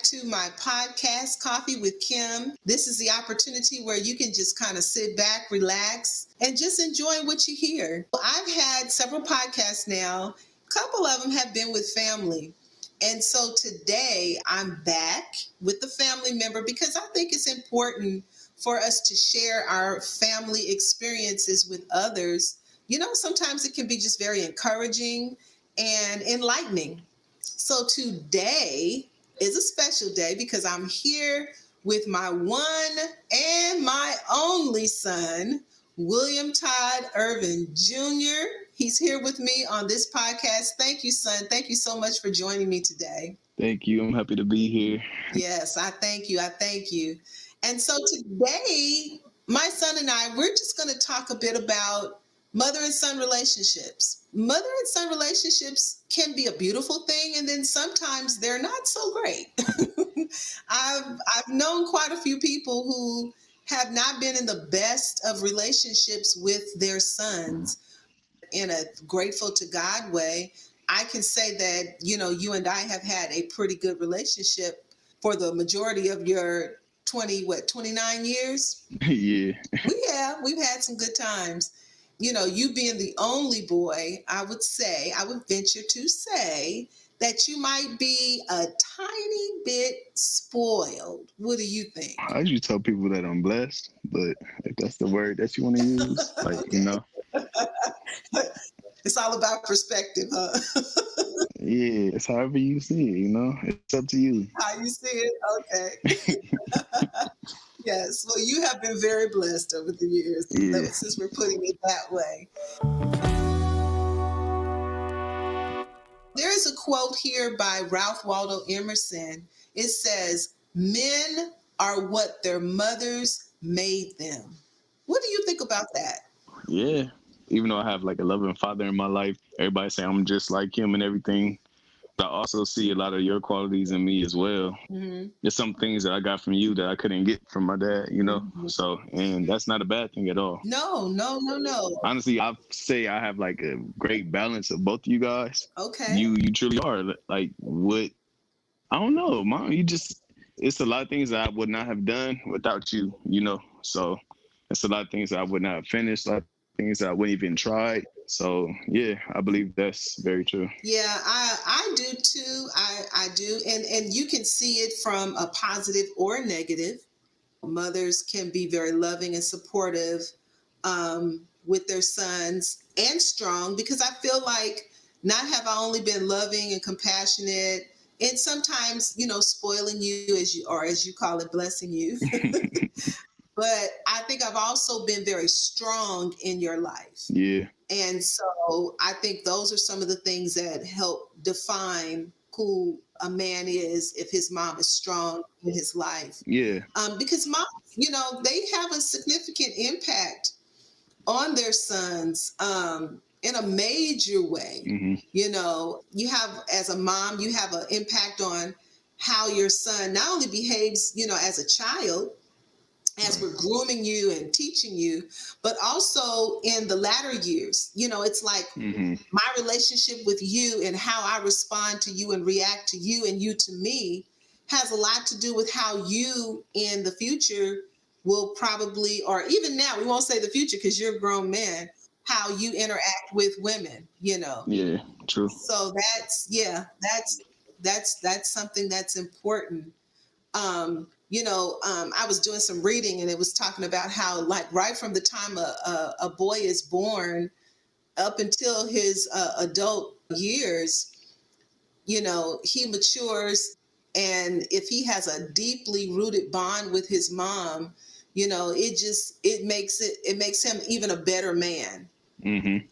to my podcast, Coffee with Kim. This is the opportunity where you can just kind of sit back, relax, and just enjoy what you hear. I've had several podcasts now. A couple of them have been with family. And so today I'm back with the family member because I think it's important for us to share our family experiences with others. You know, sometimes it can be just very encouraging and enlightening. So today is a special day because I'm here with my one and my only son, William Todd Irvin Jr. He's here with me on this podcast. Thank you, son. Thank you so much for joining me today. Thank you. I'm happy to be here. Yes, I thank you. I thank you. And so today, my son and I, we're just going to talk a bit about mother and son relationships. Mother and son relationships can be a beautiful thing, and then sometimes they're not so great. I've known quite a few people who have not been in the best of relationships with their sons. In a grateful to God way, I can say that, you know, you and I have had a pretty good relationship for the majority of your 29 years? Yeah. We've had some good times. You know, you being the only boy, I would venture to say that you might be a tiny bit spoiled. What do you think? I usually tell people that I'm blessed, but if that's the word that you want to use, Okay. It's all about perspective, huh? Yeah, it's however you see it, it's up to you. How you see it? Okay. Yes. Well, you have been very blessed over the years, Yeah. since we're putting it that way. There is a quote here by Ralph Waldo Emerson. It says, "Men are what their mothers made them." What do you think about that? Yeah. Even though I have like a loving father in my life, everybody say I'm just like him and everything. But I also see a lot of your qualities in me as well. Mm-hmm. There's some things that I got from you that I couldn't get from my dad. Mm-hmm. So, and that's not a bad thing at all. No. Honestly, I say I have like a great balance of both of you guys. Okay. You truly are like what I don't know, Mom. It's a lot of things that I would not have done without you. So it's a lot of things that I would not have finished, a lot of things that I wouldn't even try. So yeah, I believe that's very true. Yeah, I do too. I do. And you can see it from a positive or negative. Mothers can be very loving and supportive with their sons and strong, because I feel like not have I only been loving and compassionate and sometimes, you know, spoiling you as you call it, blessing you. But I think I've also been very strong in your life. Yeah. And so I think those are some of the things that help define who a man is if his mom is strong in his life. Yeah. Because moms, you know, they have a significant impact on their sons in a major way. Mm-hmm. You know, you have, as a mom, you have an impact on how your son not only behaves, you know, as a child, as we're grooming you and teaching you, but also in the latter years. You know, it's like my relationship with you and how I respond to you and react to you and you to me has a lot to do with how you in the future will probably, or even now, we won't say the future because you're a grown man, how you interact with women, you know. Yeah, true. So that's something that's important. I was doing some reading and it was talking about how, like, right from the time a boy is born up until his adult years, you know, he matures. And if he has a deeply rooted bond with his mom, you know, it makes him even a better man. Mm-hmm.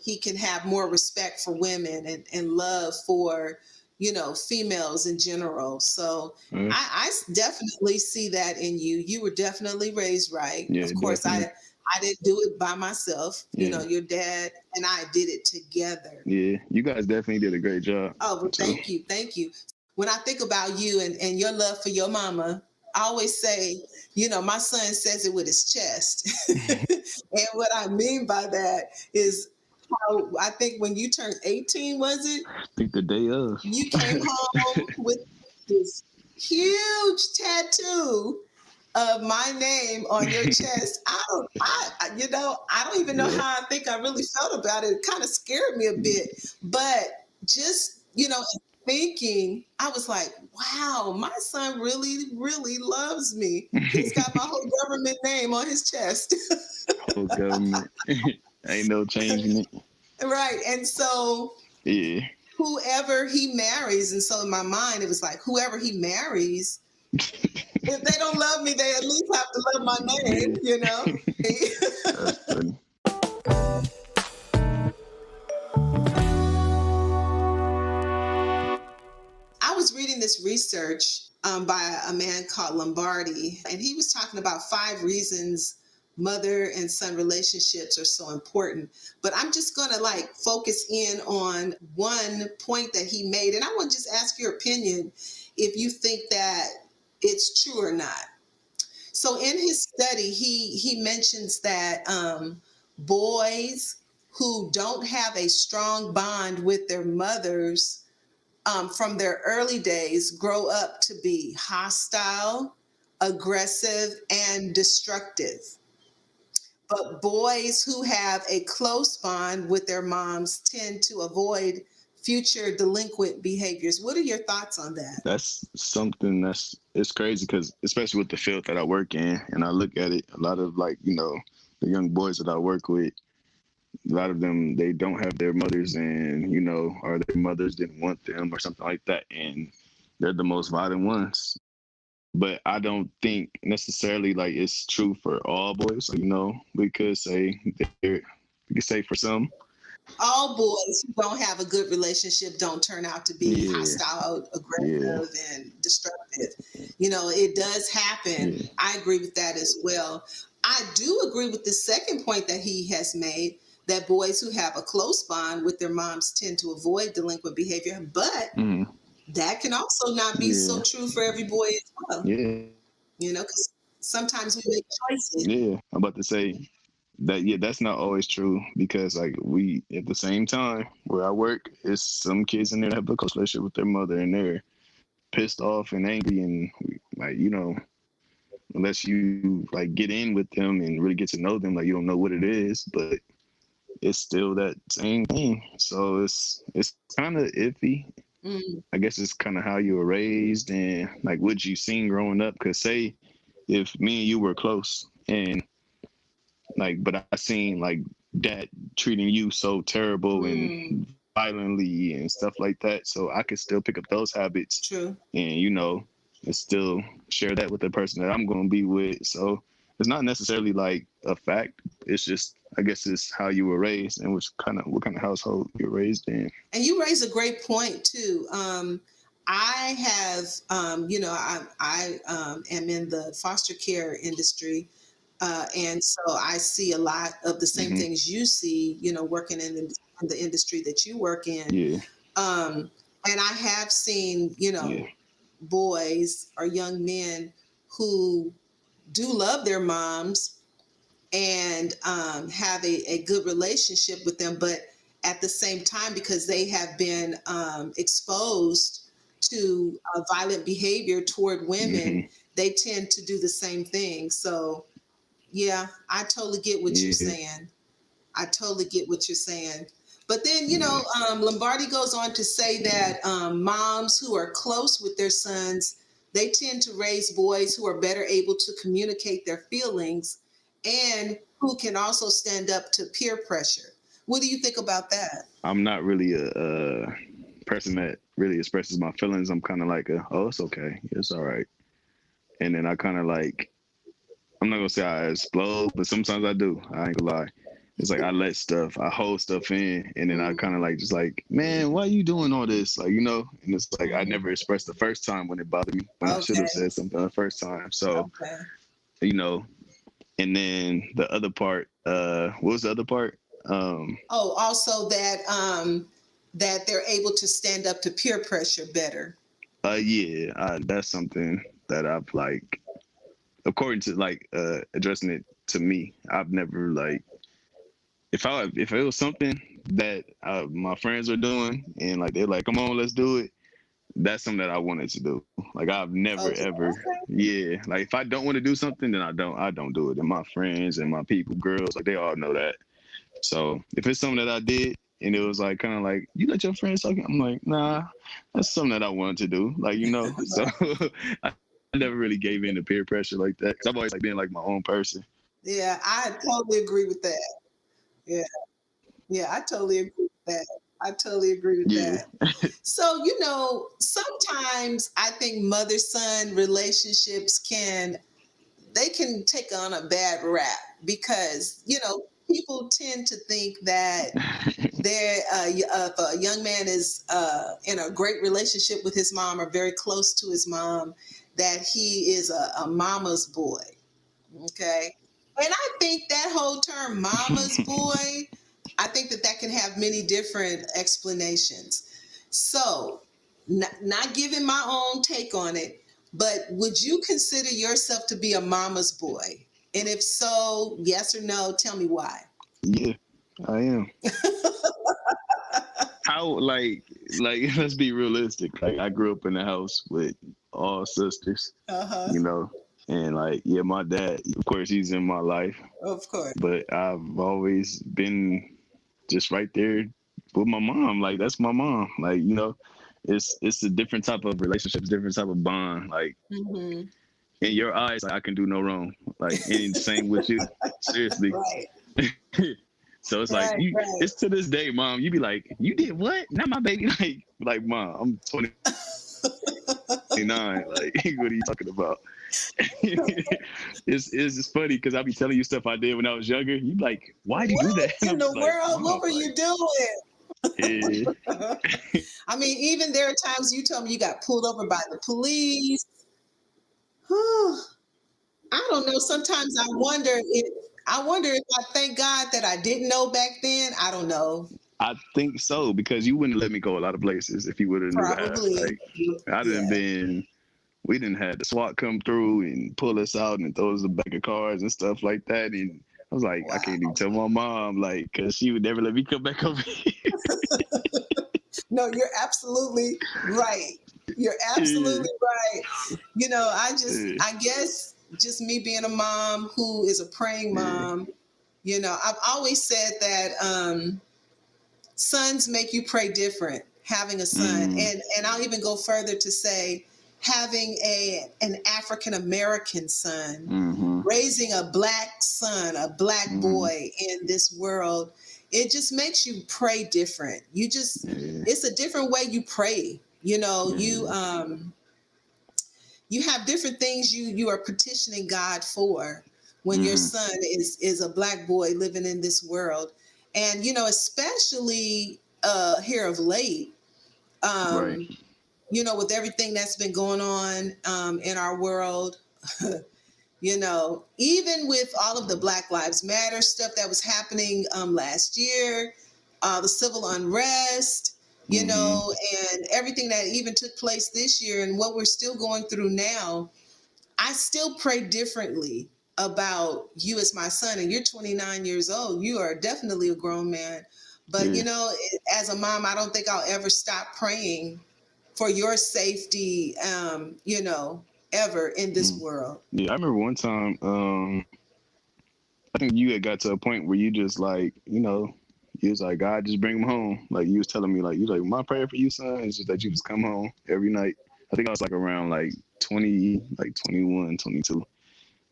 He can have more respect for women and love for, you know, females in general. So I definitely see that in you. You were definitely raised right. Yeah, of course, definitely. I didn't do it by myself. Yeah. You know, your dad and I did it together. Yeah, you guys definitely did a great job. Oh, well, thank you. Thank you. When I think about you and your love for your mama, I always say, you know, my son says it with his chest. And what I mean by that is how I think when you turned 18, was it? I think the day of. You came home with this huge tattoo of my name on your chest. I don't even know Yeah. how I think I really felt about it. It kind of scared me a bit, but just, thinking, I was like, wow, my son really, really loves me. He's got my whole government name on his chest. Whole government. Ain't no changing it. Right. And so Yeah. whoever he marries, and so in my mind, it was like, whoever he marries, if they don't love me, they at least have to love my Yeah. name. That's funny. I was reading this research by a man called Lombardi, and he was talking about 5 reasons mother and son relationships are so important. But I'm just going to like focus in on one point that he made, and I want to just ask your opinion if you think that it's true or not. So in his study, he mentions that boys who don't have a strong bond with their mothers from their early days grow up to be hostile, aggressive, and destructive. But boys who have a close bond with their moms tend to avoid future delinquent behaviors. What are your thoughts on that? That's something it's crazy because especially with the field that I work in, and I look at it, a lot of like the young boys that I work with, a lot of them they don't have their mothers, and or their mothers didn't want them or something like that, and they're the most violent ones. But I don't think necessarily like it's true for all boys. We could say we could say for some. All boys who don't have a good relationship don't turn out to be Yeah, hostile, yeah, aggressive, and destructive. It does happen. yeah. I agree with that as well. I do agree with the second point that he has made, that boys who have a close bond with their moms tend to avoid delinquent behavior, but Mm, that can also not be so yeah, true for every boy as well, yeah, because sometimes we make choices. yeah. I'm about to say that. Yeah, that's not always true because like we at the same time where I work, it's some kids in there that have a close relationship with their mother, and they're pissed off and angry, and like unless you like get in with them and really get to know them, like you don't know what it is, but it's still that same thing. So it's kind of iffy. Mm, I guess it's kind of how you were raised and like what you seen growing up. Cause say if me and you were close and like, but I seen like dad treating you so terrible and mm, violently and stuff like that. So I could still pick up those habits true. and and still share that with the person that I'm going to be with. So it's not necessarily like a fact. It's just I guess it's how you were raised and what kind of household you're raised in. And you raise a great point too. I have, I am in the foster care industry, and so I see a lot of the same Hmm. things you see. Working in the industry that you work in, Yeah, and I have seen, yeah, boys or young men who do love their moms and have a good relationship with them, but at the same time, because they have been exposed to violent behavior toward women, hmm, they tend to do the same thing. So yeah, I totally get what you're yeah, saying. I totally get what you're saying. But then, yeah, Lombardi goes on to say that moms who are close with their sons, they tend to raise boys who are better able to communicate their feelings and who can also stand up to peer pressure. What do you think about that? I'm not really a person that really expresses my feelings. I'm kind of like oh, it's okay, it's all right, and then I kind of like I'm not gonna say I explode, but sometimes I do. I ain't gonna lie. It's like I hold stuff in, and then I kind of Mm, like just like, man, why are you doing all this? Like, and it's like I mm, never expressed the first time when it bothered me when I should have okay. said something the first time. So, Okay. you know, and then the other part, what was the other part? Oh, also that they're able to stand up to peer pressure better. Yeah, that's something that I've like, according to like addressing it to me, I've never like if it was something that my friends are doing and like they're like, come on, let's do it. that's something that I wanted to do. Like I've never Okay. ever, Okay. yeah. Like if I don't want to do something, then I don't do it. And my friends and my people, girls, like they all know that. So if it's something that I did and it was like kind of like you let your friends talk, I'm like, nah, that's something that I wanted to do. Like so I never really gave in to peer pressure like that because I've always like been like my own person. Yeah, I totally agree with that. Yeah. Yeah, I totally agree with that. I totally agree with Yeah. that. So, sometimes I think mother son relationships can take on a bad rap because, people tend to think that if a young man is in a great relationship with his mom or very close to his mom, that he is a mama's boy. Okay. And I think that whole term mama's boy, I think that can have many different explanations. So, not giving my own take on it, but would you consider yourself to be a mama's boy? And if so, yes or no, tell me why. Yeah, I am. How like let's be realistic. Like I grew up in a house with all sisters, Uh huh. you know, and like yeah, my dad, of course, he's in my life, Of course. but I've always been just right there with my mom. Like that's my mom. Like it's a different type of relationship, different type of bond. Like Mm-hmm. in your eyes, like, I can do no wrong. Like and same with you. Seriously. Right. So it's like Right. Right. it's to this day, mom. You be like, you did what? Not my baby. Like, mom, I'm 29. Like, what are you talking about? It's just funny because I be telling you stuff I did when I was younger. You be like, why'd you do What that? And in I'm the just like, world? What mom, were you doing? yeah, I mean, even there are times you told me you got pulled over by the police. I don't know. Sometimes I wonder if I thank God that I didn't know back then. I don't know. I think so because you wouldn't let me go a lot of places if you would have knew the half. Probably. Like, I didn't Yeah. been. We didn't had the SWAT come through and pull us out and throw us a bag of cars and stuff like that. And I was like, I can't even Wow. tell my mom, like, because she would never let me come back over here. No, you're absolutely right. You're Yeah, absolutely right. yeah, I guess just me being a mom who is a praying yeah. mom, I've always said that sons make you pray different, having a son. Mm, And I'll even go further to say having an African American son, mm-hmm, raising a black son, a black mm-hmm, boy in this world, it just makes you pray different. yeah, It's a different way you pray. yeah, You have different things you are petitioning God for when your mm-hmm, son is a black boy living in this world. And especially here of late, right, um, with everything that's been going on in our world, even with all of the Black Lives Matter stuff that was happening last year, the civil unrest, mm-hmm, and everything that even took place this year and what we're still going through now, I still pray differently about you as my son. And you're 29 years old. You are definitely a grown man. But, yeah, as a mom, I don't think I'll ever stop praying for your safety, ever in this mm. world. Yeah. I remember one time, I think you had got to a point where you just like, you was like, God, just bring him home. Like you was telling me, like, you like, my prayer for you, son, is just that you just come home every night. I think I was like around like 20, like 21, 22.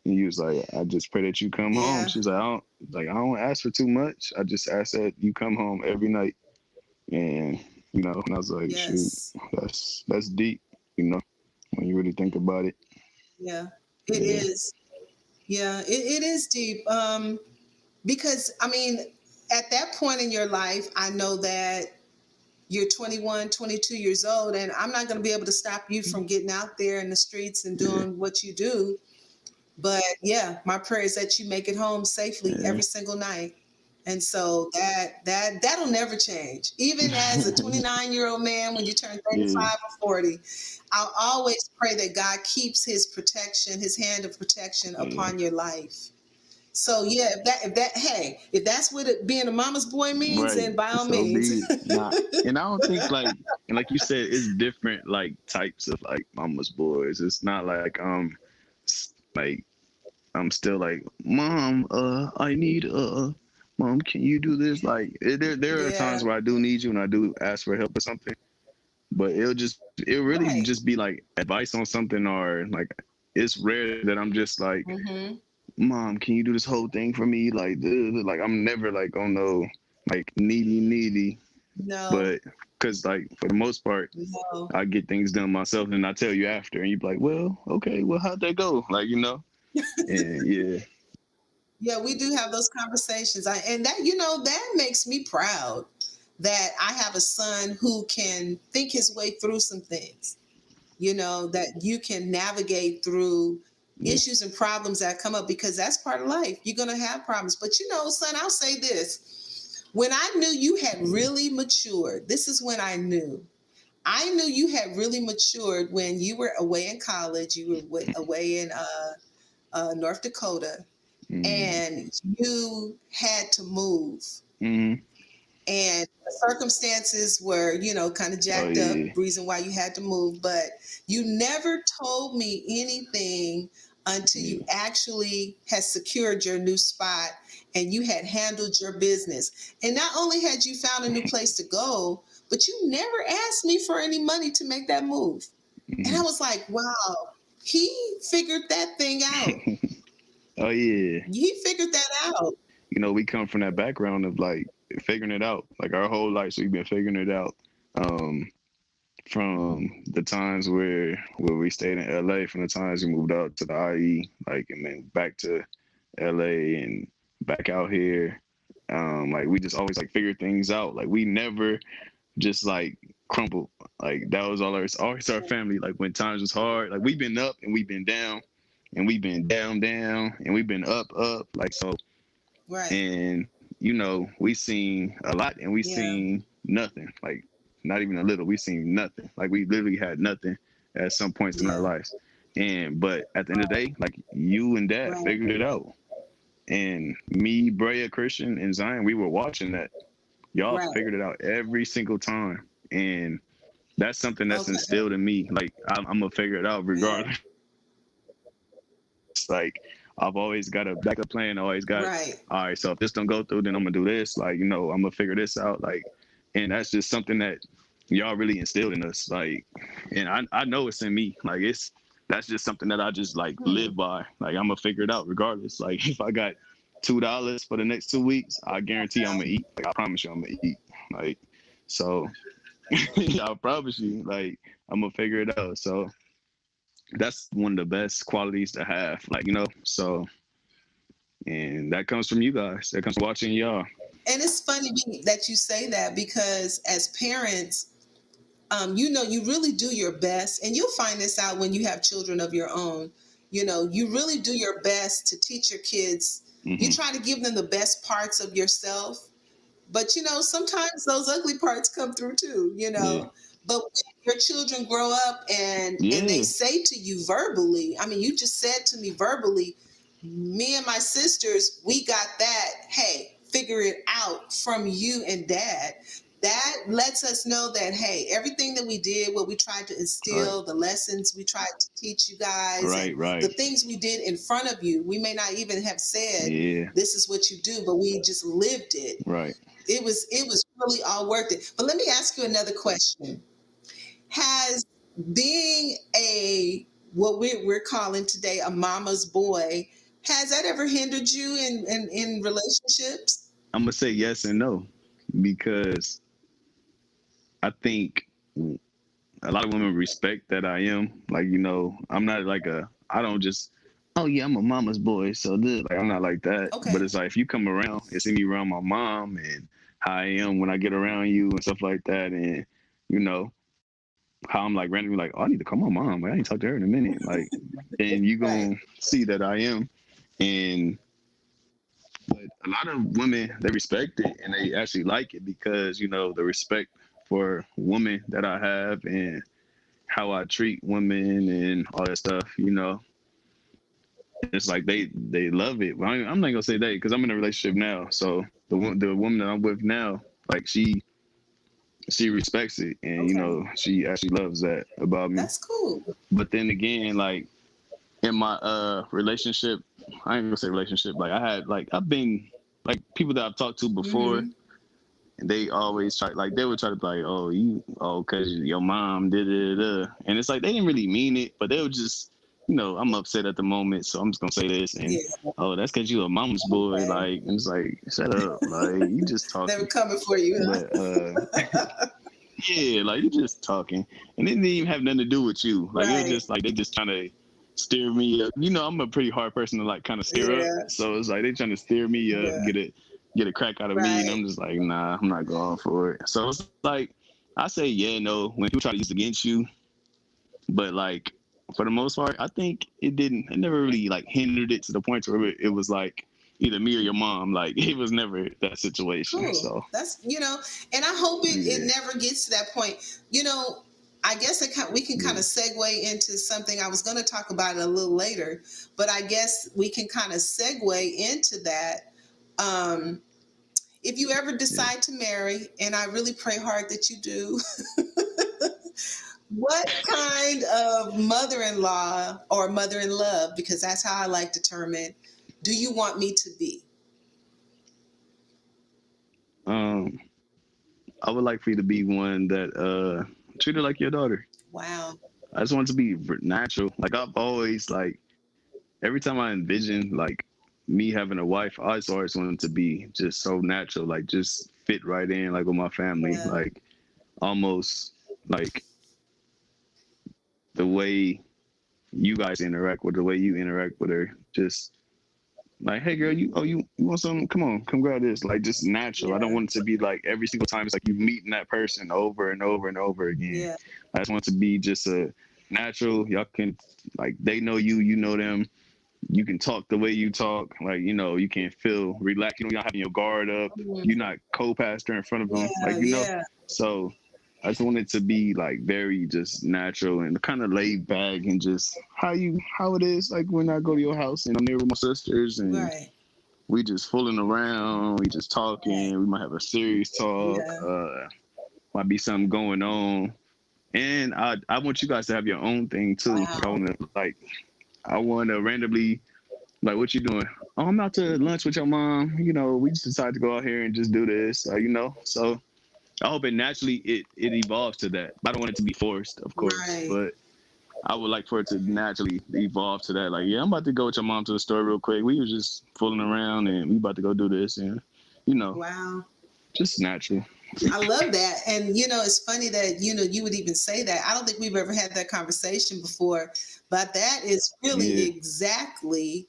And you was like, I just pray that you come home. Yeah. She was I don't ask for too much. I just ask that you come home every night. And, and I was like, shoot, Yes. that's deep, when you really think about it. Yeah. It Yeah. is. Yeah. It is deep. Because, I mean, at that point in your life, I know that you're 21, 22 years old, and I'm not going to be able to stop you from getting out there in the streets and Yeah. doing what you do. But yeah, my prayer is that you make it home safely Yeah. every single night. And so that'll never change. Even as a 29-year-old man, when you turn Yeah. 35 or 40, I'll always pray that God keeps his protection, his hand of protection Yeah. upon your life. So yeah, if that's what being a mama's boy means, Right. then by all So means. be it. Nah. And I don't think like and like you said, it's different like types of like mama's boys. It's not like like I'm still like, Mom, I need Mom, can you do this? Like there are Yeah. times where I do need you and I do ask for help or something, but it'll really Right. just be like advice on something, or like it's rare that I'm just like, Mm-hmm. Mom, can you do this whole thing for me? Like, like I'm never like, oh no, like needy, No. but because like for the most part, No. I get things done myself, and I tell you after, and you be like, well, okay, well, how'd that go? Like, and yeah, Yeah, we do have those conversations. And that, that makes me proud that I have a son who can think his way through some things, that you can navigate through yeah, issues and problems that come up, because that's part of life. You're going to have problems. But, son, I'll say this. When I knew you had really matured, this is when I knew. I knew you had really matured when you were away in college. You were away in North Dakota, mm, and you had to move, mm, and the circumstances were, kind of oh jacked up, yeah, reason why you had to move. But you never told me anything until yeah, you actually had secured your new spot and you had handled your business. And not only had you found a new place to go, but you never asked me for any money to make that move. And I mm. was like, wow, he figured that thing out. Oh yeah. He figured that out. We come from that background of like figuring it out, like our whole lives we've been figuring it out. Um, from the times where we stayed in LA, from the times we moved out to the IE, like, and then back to LA and back out here. Like we just always like figured things out. Like we never just like crumbled. Like that was always our family. Like when times was hard, like we've been up and we've been down, and we've been down, and we've been up. Like so, Right. and we seen a lot, and we Yeah. seen nothing. Like not even a little. We seen nothing. Like we literally had nothing at some points in our Yeah. lives. And but at the end of the day, like you and Dad Right. figured it out. And me, Brea, Christian, and Zion, we were watching that. Y'all Right. figured it out every single time. And that's something that's Okay. instilled in me. Like I'm gonna figure it out Yeah. regardless. Like I've always got a backup plan. Always got, Right. all right. So if this don't go through, then I'm gonna do this. Like I'm gonna figure this out. Like, and that's just something that y'all really instilled in us. Like, and I know it's in me. Like that's just something that I just like Hmm. live by. Like I'm gonna figure it out regardless. Like if I got $2 for the next 2 weeks, I guarantee I'm gonna eat. Like I promise you, I'm gonna eat. Like so, I promise you. Like I'm gonna figure it out. So that's one of the best qualities to have, like so, and that comes from you guys, that comes from watching y'all. And it's funny that you say that, because as parents, you really do your best, and you'll find this out when you have children of your own. You really do your best to teach your kids. You Hmm. try to give them the best parts of yourself, but sometimes those ugly parts come through too. Yeah, But when your children grow up and they yeah, say to you verbally, I mean, you just said to me verbally, me and my sisters, we got that. Hey, figure it out from you and Dad. That lets us know that, hey, everything that we did, what we tried to right, instill, the lessons we tried to teach you guys, and the right, things we did in front of you, we may not even have said, yeah, this is what you do, but we just lived it. right. It was really all worth it. But let me ask you another question. Has being a what we're calling today a mama's boy, has that ever hindered you in relationships? I'm gonna say yes and no, because I think a lot of women respect that I am, like, I'm not like I don't just, oh yeah, I'm a mama's boy, so this, like I'm not like that. But Okay. it's like if you come around and see me around my mom and how I am when I get around you and stuff like that, and you know how I'm like randomly like, oh, I need to call my mom. Like, I ain't talked to her in a minute. Like, then you Right. gonna see that I am. And but a lot of women, they respect it and they actually like it because the respect for women that I have and how I treat women and all that stuff. It's like they love it. Well, I'm not gonna say they because I'm in a relationship now. So the woman that I'm with now, like she respects it, and Okay. she actually loves that about me. That's cool. But then again, like in my relationship, I ain't gonna say relationship. Like I had like I've been like people that I've talked to before, Mm-hmm. and they always try like they would try to be like, oh cause your mom did it, and it's like they didn't really mean it, but they would just I'm upset at the moment, so I'm just gonna say this, and Yeah. oh that's cause you a mama's boy, Okay. like and it's like shut up, like you just They were talking, coming for you, but huh? yeah, like you just talking, and it didn't even have nothing to do with you, like it was Right. just like they just trying to steer me up. I'm a pretty hard person to like kind of steer up, Yeah. so it's like they trying to steer me up, Yeah. get a crack out of me, and Right. I'm just like, nah, I'm not going for it. So it's like I say yeah, no when people try to use it against you, but like for the most part, I think it never really like hindered it to the point where it was like either me or your mom. Like it was never that situation. Cool. So That's, and I hope it yeah, never gets to that point. I guess we can kind yeah, of segue into something I was going to talk about it a little later, but I guess we can kind of segue into that. Um, if you ever yeah. decide to marry, and I really pray hard that you do, what kind of mother-in-law or mother-in-love, because that's how I like to term it, do you want me to be? Um, I would like for you to be one that treat her like your daughter. Wow. I just want it to be natural. Like I've always like every time I envision like me having a wife, I just always wanted to be just so natural, like just fit right in, like with my family, Yeah. like almost like the way you guys interact with the way you interact with her. Just like, hey girl, you want some? Come on, come grab this. Like just natural. I don't Yeah. want it to be like every single time it's like you meeting that person over and over and over again. Yeah. I just want it to be just a natural. Y'all can like they know you, you know them. You can talk the way you talk. Like you can feel relaxed. You're not having your guard up. You're Mhm. not co-pastor in front of them. Yeah, Like. yeah, So I just want it to be like very just natural and kind of laid back and just how it is like when I go to your house and I'm there with my sisters and right, we just fooling around, we just right, talking, we might have a serious talk, yeah, might be something going on. And I want you guys to have your own thing too. wow, I wanna randomly like what you doing? Oh, I'm out to lunch with your mom. We just decided to go out here and just do this. So I hope it naturally it evolves to that. I don't want it to be forced, of course, right, but I would like for it to naturally evolve to that. Like, yeah, I'm about to go with your mom to the store real quick. We were just fooling around and we about to go do this and you know, wow. just natural. I love that. And it's funny that you would even say that. I don't think we've ever had that conversation before, but that is really Yeah. exactly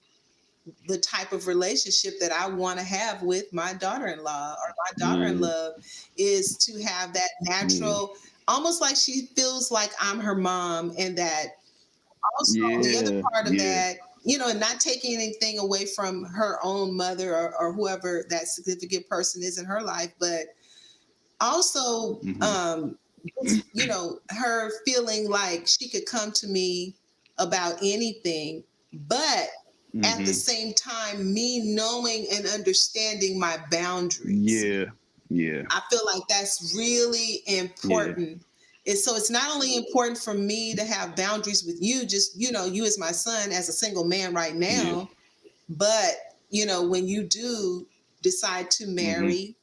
the type of relationship that I want to have with my daughter-in-law or my Yeah. daughter-in-law, is to have that Yeah. natural, almost like she feels like I'm her mom, and that also the other Yeah. part of Yeah. that, and not taking anything away from her own mother, or whoever that significant person is in her life, but also, Mhm. her feeling like she could come to me about anything, but at the Mhm. same time, me knowing and understanding my boundaries. Yeah. Yeah. I feel like that's really Yeah. important. So it's not only important for me to have boundaries with you, just, you as my son, as a single man right Yeah. now, but, when you do decide to Mhm. marry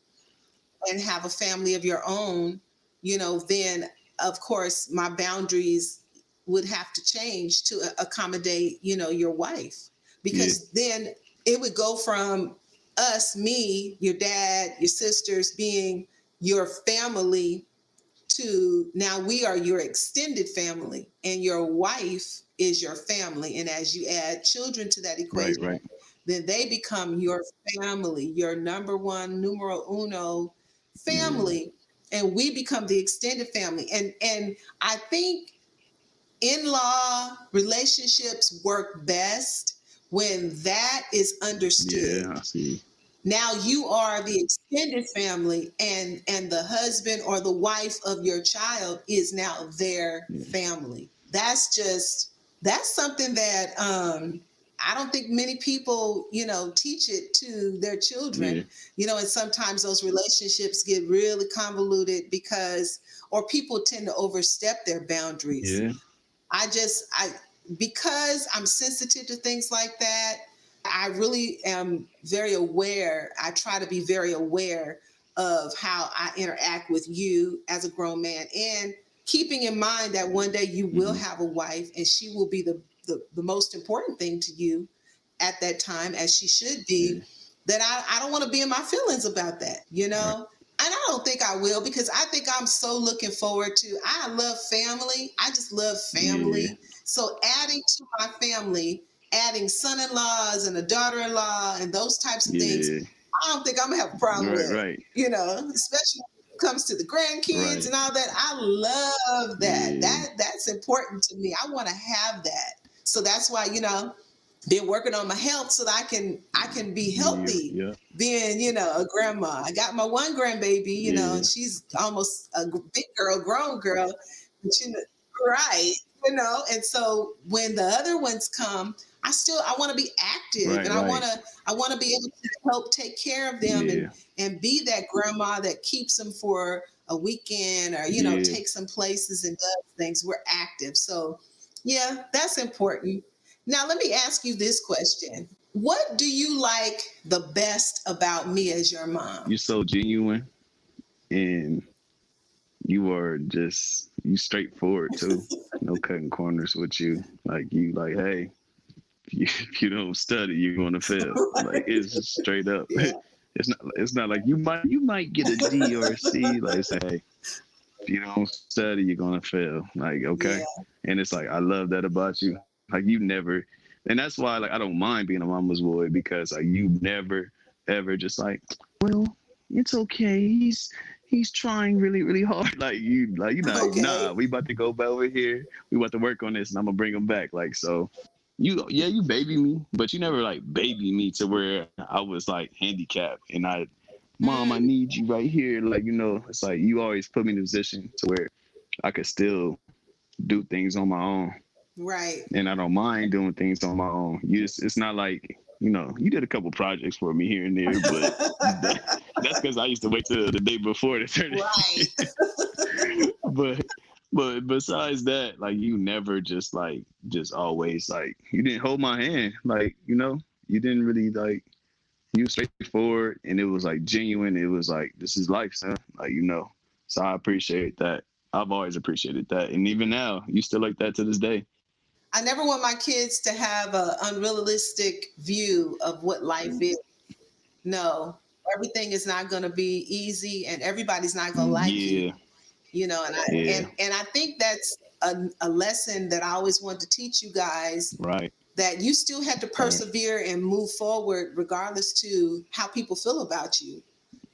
and have a family of your own, then of course my boundaries would have to change to accommodate, your wife. Yeah. Because then it would go from us, me, your dad, your sisters being your family, to now we are your extended family, and your wife is your family. And as you add children to that Right. equation, Right. then they become your family, your number one, numero uno Yeah. family, and we become the extended family. And I think in-law relationships work best when that is understood. Yeah. I see. Now you are the extended family, and the husband or the wife of your child is now their Yeah. family. That's something that I don't think many people, teach it to their Yeah. children, and sometimes those relationships get really convoluted or people tend to overstep their boundaries. Yeah. I because I'm sensitive to things like that, I really am very aware. I try to be very aware of how I interact with you as a grown man, and keeping in mind that one day you will Mm-hmm. have a wife and she will be the most important thing to you at that time, as she should Yeah. be. That I don't want to be in my feelings about that, Right. and I don't think I will, because I think I'm so looking forward to. I love family. I just love Yeah. family. So adding to my family, adding son-in-laws and a daughter-in-law and those types of things, Yeah. I don't think I'm gonna have a problem Right. with. Right. Especially when it comes to the grandkids Right. and all that. I love that. Yeah. That's important to me. I want to have that. So that's why, been working on my health so that I can be Yeah. healthy, Yeah. being a grandma. I got my one grandbaby, and Yeah. she's almost a big girl, grown girl, but right, and so when the other ones come, I want to be active, Right. and Right. I want to be able to help take care of them, Yeah. and be that grandma that keeps them for a weekend, or Yeah. takes them places and does things. We're active, so yeah, that's important. Now, let me ask you this question. What do you like the best about me as your mom? You're so genuine, and you are just you straightforward too. No cutting corners with you. Like you, like, hey, if you don't study, you're gonna fail. Like it's just straight up. Yeah. It's not like you might get a D or a C. Like say, hey, if you don't study, you're gonna fail. Like okay, Yeah. and it's like I love that about you. Like you never, and that's why like I don't mind being a mama's boy, because like you never ever just like, well, it's okay. He's trying really really hard. Like you like Okay. nah, we about to go over here. We about to work on this, and I'm gonna bring him back. Like so. You baby me, but you never like baby me to where I was like handicapped and mom, I Mm, need you right here. Like, it's like you always put me in a position to where I could still do things on my own. right. And I don't mind doing things on my own. It's not like, you did a couple projects for me here and there, but that's because I used to wait till the day before to turn Right. it. but but besides that, like you never just always like you didn't hold my hand. Like, you didn't really like you were straightforward, and it was like genuine. It was like, this is life, son. Like, So I appreciate that. I've always appreciated that. And even now, you still like that to this day. I never want my kids to have an unrealistic view of what life is. No, everything is not going to be easy, and everybody's not going to like you. Yeah. And I Yeah. and I think that's a lesson that I always want to teach you guys, Right. that you still had to Right. persevere and move forward regardless to how people feel about you,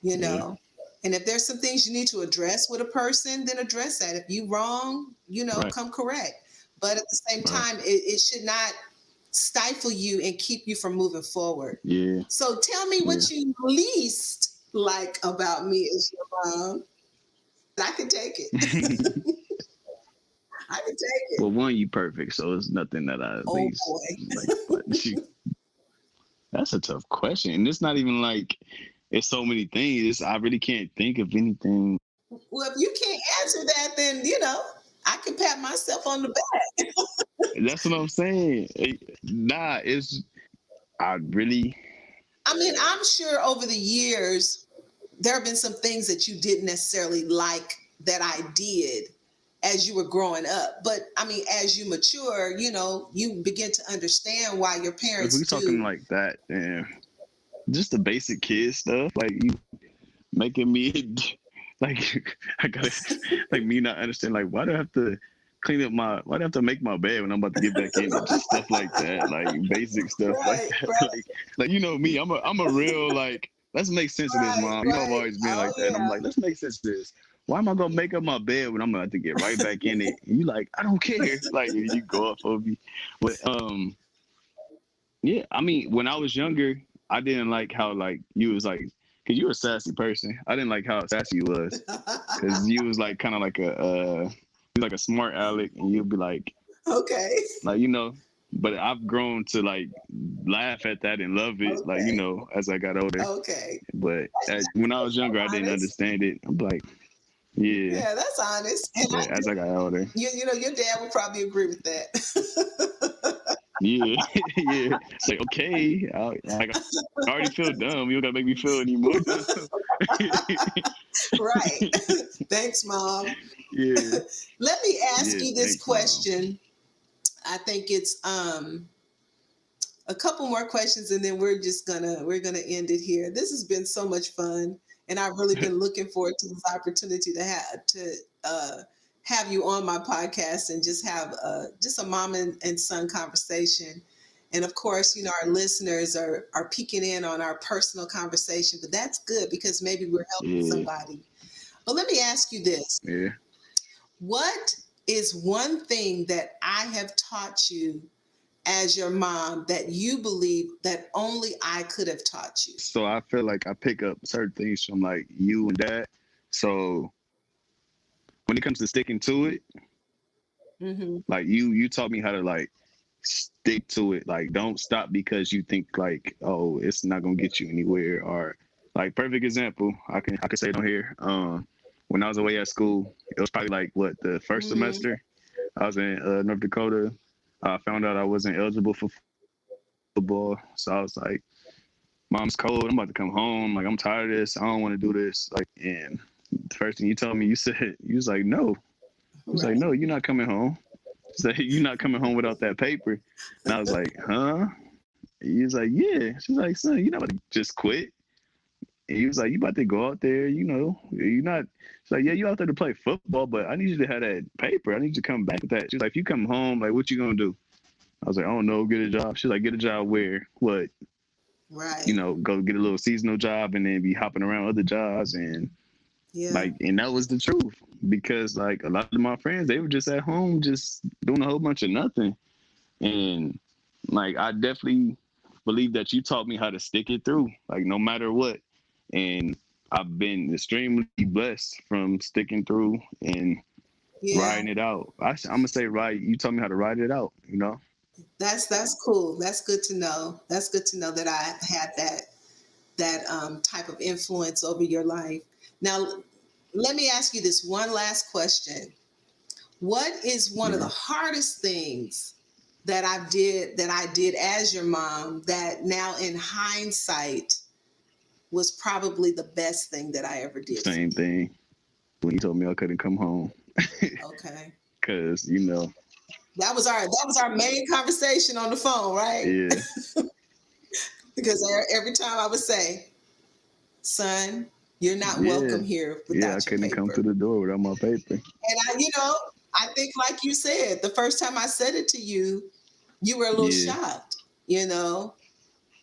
you Yeah. know. And if there's some things you need to address with a person, then address that. If you wrong, Right. come correct. But at the same Right. time, it should not stifle you and keep you from moving forward. Yeah. So tell me Yeah. what you least like about me as your mom. I can take it. I can take it. Well, one, you perfect, so it's nothing that I at Oh least boy. like. But that's a tough question, and it's not even like it's so many things. I really can't think of anything. Well, if you can't answer that, then I can pat myself on the back. That's what I'm saying. Nah, I really. I mean, I'm sure over the years there have been some things that you didn't necessarily like that I did as you were growing up. But I mean, as you mature, you begin to understand why your If parents we're talking do. like that, then just the basic kid stuff, like you making me like I gotta like me not understand like why do I have to why do I have to make my bed when I'm about to get back in it? Just stuff like that, like basic stuff like Right, that. right, Like me, I'm a real like let's make sense of this, right, mom. I've right. always been Oh like that. And I'm yeah. like, let's make sense of this. Why am I gonna make up my bed when I'm about to get right back in it? And you like, I don't care. Like you go up for me. But yeah, I mean, when I was younger, I didn't like how like you was like, cause you were a sassy person. I didn't like how sassy you was, cause you was like kind of like you like a smart aleck, and you'd be like Okay. like but I've grown to like laugh at that and love it, like, Okay. as I got older. Okay. But when I was younger, I That's didn't honest. understand it. I'm like, yeah. Yeah, that's honest. And But as I got older, your dad would probably agree with that. yeah, yeah. It's like, okay, I already feel dumb. You don't gotta make me feel anymore. Right. Thanks, Mom. Yeah, Let me ask yeah. you this Thanks, mom. question. I think it's a couple more questions and then we're gonna end it here. This has been so much fun, and I've really been looking forward to this opportunity to have you on my podcast and just have just a mom and son conversation. And of course, our listeners are peeking in on our personal conversation, but that's good because maybe we're helping Yeah, somebody. But let me ask you this: yeah. what is one thing that I have taught you as your mom that you believe that only I could have taught you? So I feel like I pick up certain things from like you and dad. So when it comes to sticking to it, Mm-hmm. like you taught me how to like stick to it. Like don't stop because you think like, oh, it's not gonna get you anywhere. Or like perfect example, I can say it on here. When I was away at school, it was probably like what the first Mm-hmm. semester. I was in North Dakota. I found out I wasn't eligible for football, so I was like, "Mom's cold. I'm about to come home. Like I'm tired of this. I don't want to do this." Like, and the first thing you told me, you was like, "No." I was like, Right. "No, you're not coming home." So you're not coming home without that paper. And I was like, huh? He was like, yeah. She's like, son, you're not about to just quit. And he was like, you about to go out there, you're not. She's like, yeah, you out there to play football, but I need you to have that paper. I need you to come back with that. She's like, if you come home, like, what you gonna do? I was like, I don't know, get a job. She's like, get a job where? What? Right. Go get a little seasonal job and then be hopping around other jobs and Yeah. like, and that was the truth because like a lot of my friends, they were just at home, just doing a whole bunch of nothing. And like I definitely believe that you taught me how to stick it through, like no matter what. And I've been extremely blessed from sticking through and Yeah. riding it out. I'm gonna say ride. You taught me how to ride it out. That's cool. That's good to know. That's good to know that I had that type of influence over your life. Now, let me ask you this one last question. What is one of the Yeah. hardest things that I did as your mom that now in hindsight was probably the best thing that I ever did for Same you? thing when you told me I couldn't come home, Okay. cause That was our main conversation on the phone, right? yeah, Because every time I would say, "Son, you're not yeah, welcome here yeah. I without your couldn't come paper." through the door without my paper. And I think like you said, the first time I said it to you, you were a little Yeah. shocked, you know?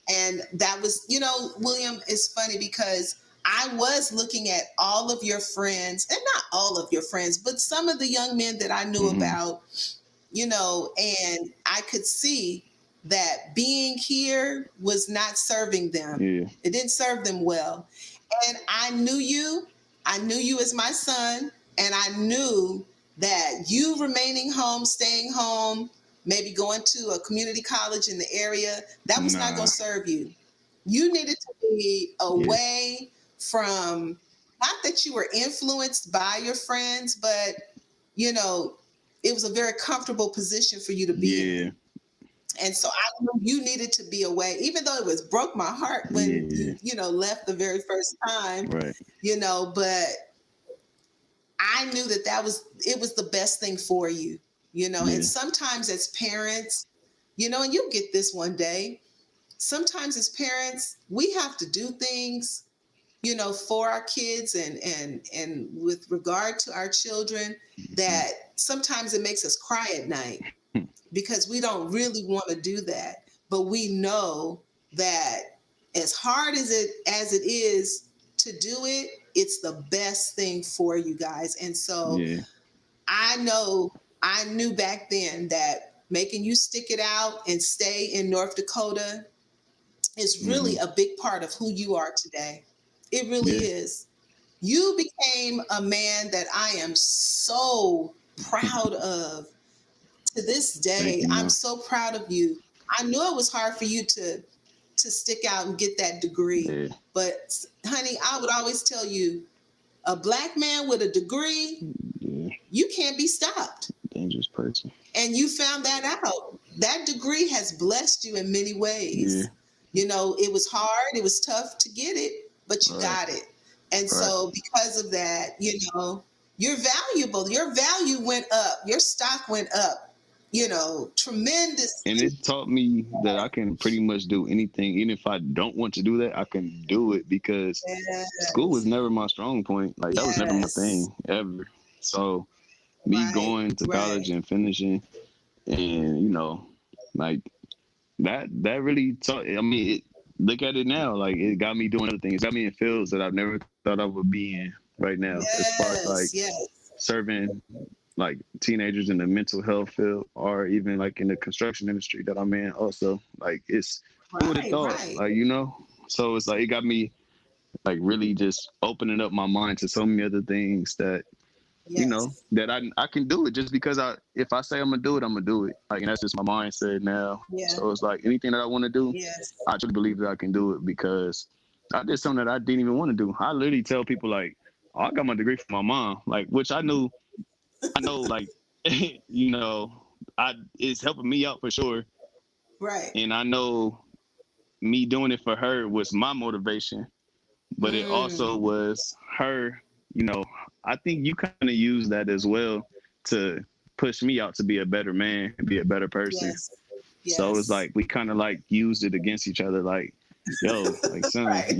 And that was, William, it's funny because I was looking at all of your friends, and not all of your friends, but some of the young men that I knew Hmm. about, and I could see that being here was not serving them. Yeah. It didn't serve them well. And I knew you as my son, and I knew that you remaining home, staying home, maybe going to a community college in the area, that was not going Nah. to serve you. You needed to be Yeah. away from, not that you were influenced by your friends, but, you know, it was a very comfortable position for you to be Yeah. in. And so I knew you needed to be away, even though it was broke my heart when Yeah. you left the very first time, Right. but I knew it was the best thing for you, and Yeah. sometimes as parents, and you'll get this one day, sometimes as parents, we have to do things, for our kids and with regard to our children, Mhm. that sometimes it makes us cry at night because we don't really want to do that. But we know that as hard as it is to do it, it's the best thing for you guys. And so Yeah. I knew back then that making you stick it out and stay in North Dakota is really Hmm. a big part of who you are today. It really Yeah. is. You became a man that I am so proud of. To this Thank day, you, I'm man. so proud of you. I knew it was hard for you to stick out and get that degree, Yeah, but honey, I would always tell you, a black man with a degree, yeah, you can't be stopped. dangerous person. And you found that out. That degree has blessed you in many Yeah, ways. It was hard, it was tough to get it, but you right, got it. And right. so, because of that, you're valuable. Your value went up, your stock went up, And tremendously. it taught me that I can pretty much do anything, even if I don't want to do that, I can do it because school was Yes, never my strong point. Like that was never my yes, thing ever. So me right, going to college right. and finishing, and like that really taught. I mean, look at it now. Like it got me doing other things. It got me in fields that I've never thought I would be in right now. As far as like Yes, yes, serving like teenagers in the mental health field, or even like in the construction industry that I'm in. Also, like it's who would have right, thought? right. Like. So it's like it got me like really just opening up my mind to so many other things that Yes, that I can do it just because if I say I'm gonna do it, I'm gonna do it. Like, and that's just my mindset now. yeah, So it's like anything that I want to do, yes. I truly believe that I can do it because I did something that I didn't even want to do. I literally tell people like, "Oh, I got my degree from my mom," like which I know like I it's helping me out for sure, Right. and I know me doing it for her was my motivation, but it also Mm, was her. You know, I think you kind of use that as well to push me out to be a better man and be a better person. yes, So it's yes. like we kind of like used it against each other. Like, yo, like son, Right.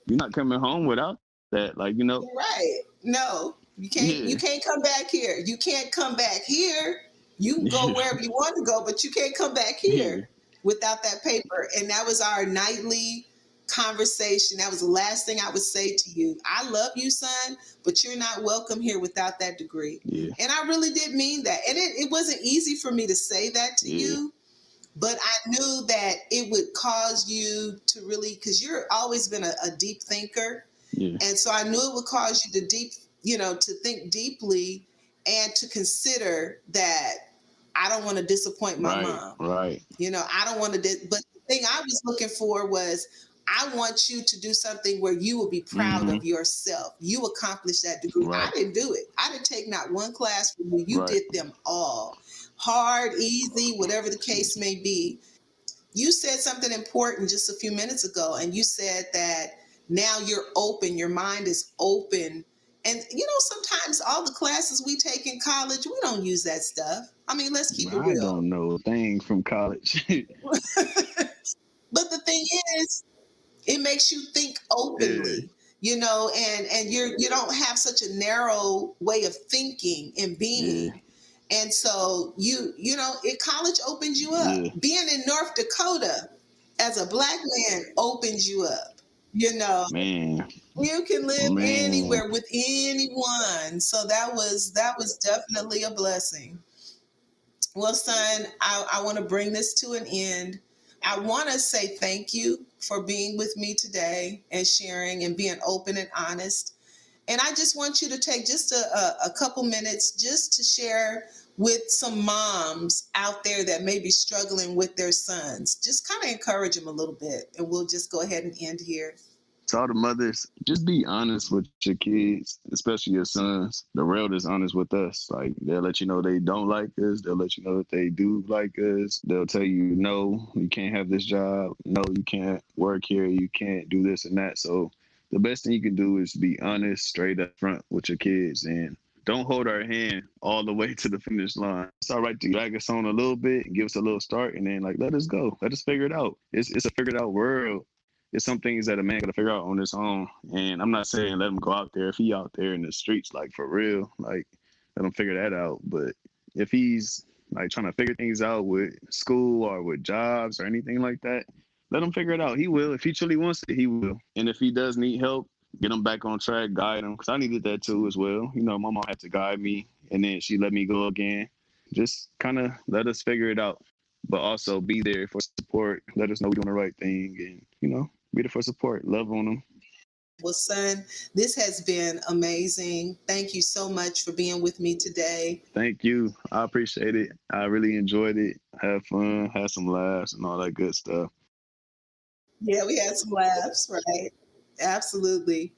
you're not coming home without that. Like, You're right. No, you can't. You yeah, can't come back here. You can't come back here. You can go wherever you want to go, but you can't come back yeah, here without that paper. And that was our nightly conversation. That was the last thing I would say to you. I love you, son, but you're not welcome here without that degree. yeah, And I really did mean that. And it wasn't easy for me to say that to yeah, you, but I knew that it would cause you to really, because you're always been a deep thinker, yeah. and so I knew it would cause you to think deeply and to consider that I don't want to disappoint my Right, mom. right. I don't want to, but the thing I was looking for was, I want you to do something where you will be proud Mm-hmm. of yourself. You accomplished that degree. I Right, didn't do it. I didn't take not one class from you. You right. did them all. Hard, easy, whatever the case may be. You said something important just a few minutes ago, and you said that now you're open, your mind is open. And sometimes all the classes we take in college, we don't use that stuff. I mean, let's keep it I real. don't know a thing from college. But the thing is, it makes you think Yeah, openly, and you don't have such a narrow way of thinking and yeah, being. And so college opens you up. yeah. Being in North Dakota as a black man opens you up. You know, Man, you can live man. anywhere with anyone. So that was definitely a blessing. Well, son, I want to bring this to an end. I want to say thank you for being with me today and sharing and being open and honest. And I just want you to take just a couple minutes just to share with some moms out there that may be struggling with their sons. Just kind of encourage them a little bit. And we'll just go ahead and end here. To all the mothers, just be honest with your kids, especially your sons. The world is honest with us. Like they'll let you know they don't like us. They'll let you know that they do like us. They'll tell you, no, you can't have this job. No, you can't work here. You can't do this and that. So the best thing you can do is be honest, straight up front with your kids, and don't hold our hand all the way to the finish line. It's all right to drag us on a little bit and give us a little start, and then like let us go. Let us figure it out. It's a figured out world. It's some things that a man got to figure out on his own. And I'm not saying let him go out there if he out there in the streets, like for real, like let him figure that out. But if he's like trying to figure things out with school or with jobs or anything like that, let him figure it out. He will. If he truly wants it, he will. And if he does need help, get him back on track, guide him. Because I needed that too as well. My mom had to guide me, and then she let me go again. Just kind of let us figure it out, but also be there for support. Let us know we're doing the right thing, and be there for support. Love on them. Well, son, this has been amazing. Thank you so much for being with me today. Thank you. I appreciate it. I really enjoyed it. Had fun, had some laughs, and all that good stuff. Yeah, we had some laughs, right? Absolutely.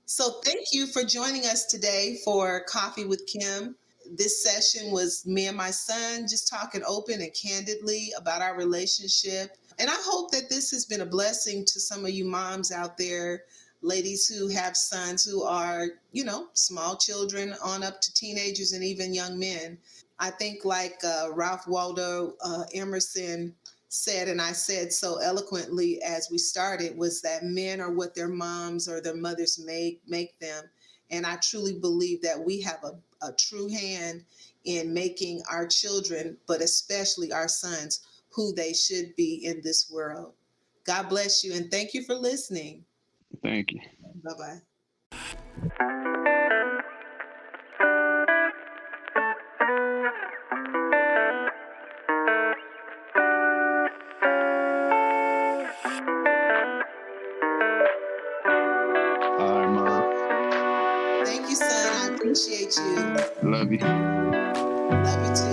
So, thank you for joining us today for Coffee with Kim. This session was me and my son just talking open and candidly about our relationship. And I hope that this has been a blessing to some of you moms out there, ladies who have sons who are, small children on up to teenagers and even young men. I think, like Ralph Waldo Emerson said, and I said so eloquently as we started, was that men are what their moms or their mothers make them. And I truly believe that we have a true hand in making our children, but especially our sons, who they should be in this world. God bless you, and thank you for listening. Thank you. Bye bye. All right, Mom. Thank you, son. I appreciate you. Love you. Love you too.